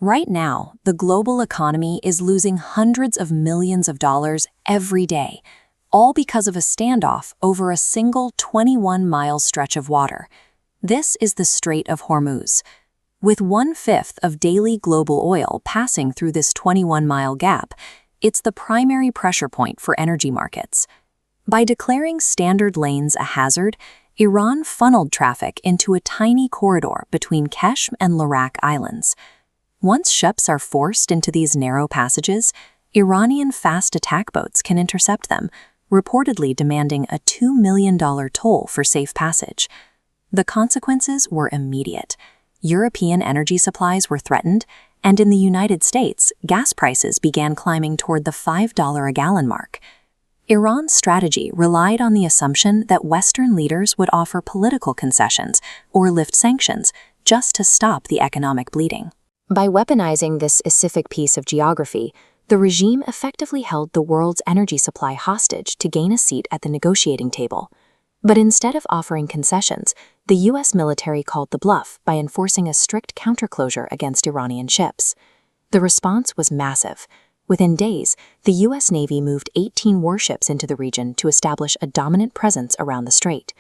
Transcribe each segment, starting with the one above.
Right now, the global economy is losing hundreds of millions of dollars every day, all because of a standoff over a single 21-mile stretch of water. This is the Strait of Hormuz. With 1/5 of daily global oil passing through this 21-mile gap, it's the primary pressure point for energy markets. By declaring standard lanes a hazard, Iran funneled traffic into a tiny corridor between Keshm and Larak Islands. Once ships are forced into these narrow passages, Iranian fast attack boats can intercept them, reportedly demanding a $2 million toll for safe passage. The consequences were immediate. European energy supplies were threatened, and in the United States, gas prices began climbing toward the $5 a gallon mark. Iran's strategy relied on the assumption that Western leaders would offer political concessions or lift sanctions just to stop the economic bleeding. By weaponizing this specific piece of geography, the regime effectively held the world's energy supply hostage to gain a seat at the negotiating table. But instead of offering concessions, the U.S. military called the bluff by enforcing a strict counterclosure against Iranian ships. The response was massive. Within days, the U.S. Navy moved 18 warships into the region to establish a dominant presence around the strait.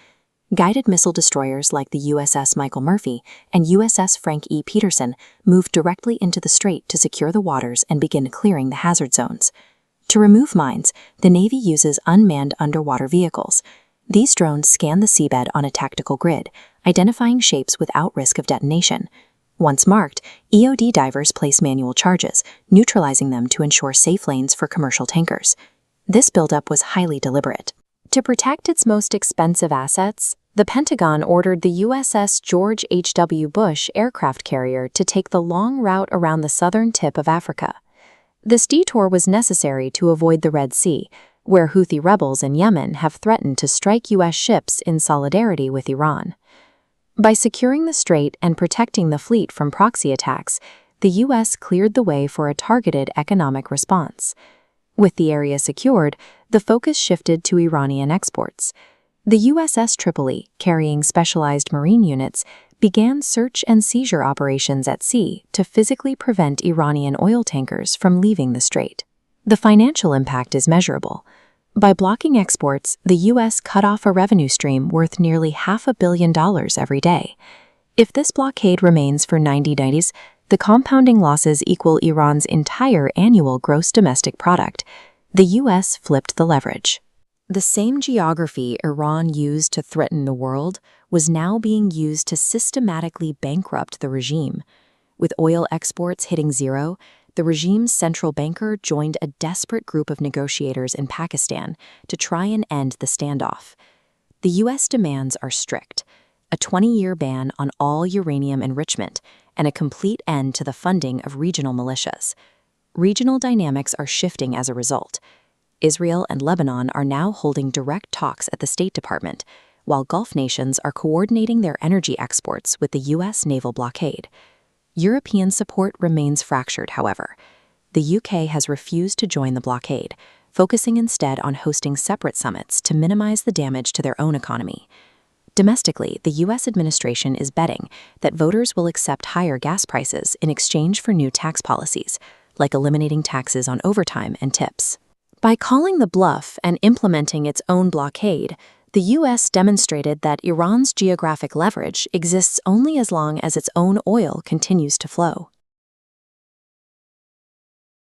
Guided missile destroyers like the USS Michael Murphy and USS Frank E. Peterson moved directly into the strait to secure the waters and begin clearing the hazard zones. To remove mines, the Navy uses unmanned underwater vehicles. These drones scan the seabed on a tactical grid, identifying shapes without risk of detonation. Once marked, EOD divers place manual charges, neutralizing them to ensure safe lanes for commercial tankers. This buildup was highly deliberate. To protect its most expensive assets, the Pentagon ordered the USS George H.W. Bush aircraft carrier to take the long route around the southern tip of Africa. This detour was necessary to avoid the Red Sea, where Houthi rebels in Yemen have threatened to strike U.S. ships in solidarity with Iran. By securing the strait and protecting the fleet from proxy attacks, the U.S. cleared the way for a targeted economic response. With the area secured, the focus shifted to Iranian exports. The USS Tripoli, carrying specialized marine units, began search and seizure operations at sea to physically prevent Iranian oil tankers from leaving the strait. The financial impact is measurable. By blocking exports, the U.S. cut off a revenue stream worth nearly $500 million every day. If this blockade remains for 90 days, the compounding losses equal Iran's entire annual gross domestic product. The U.S. flipped the leverage. The same geography Iran used to threaten the world was now being used to systematically bankrupt the regime. With oil exports hitting zero, the regime's central banker joined a desperate group of negotiators in Pakistan to try and end the standoff. The U.S. demands are strict: a 20-year ban on all uranium enrichment and a complete end to the funding of regional militias. Regional dynamics are shifting as a result. Israel and Lebanon are now holding direct talks at the State Department, while Gulf nations are coordinating their energy exports with the U.S. naval blockade. European support remains fractured, however. The UK has refused to join the blockade, focusing instead on hosting separate summits to minimize the damage to their own economy. Domestically, the U.S. administration is betting that voters will accept higher gas prices in exchange for new tax policies, like eliminating taxes on overtime and tips. By calling the bluff and implementing its own blockade, the U.S. demonstrated that Iran's geographic leverage exists only as long as its own oil continues to flow.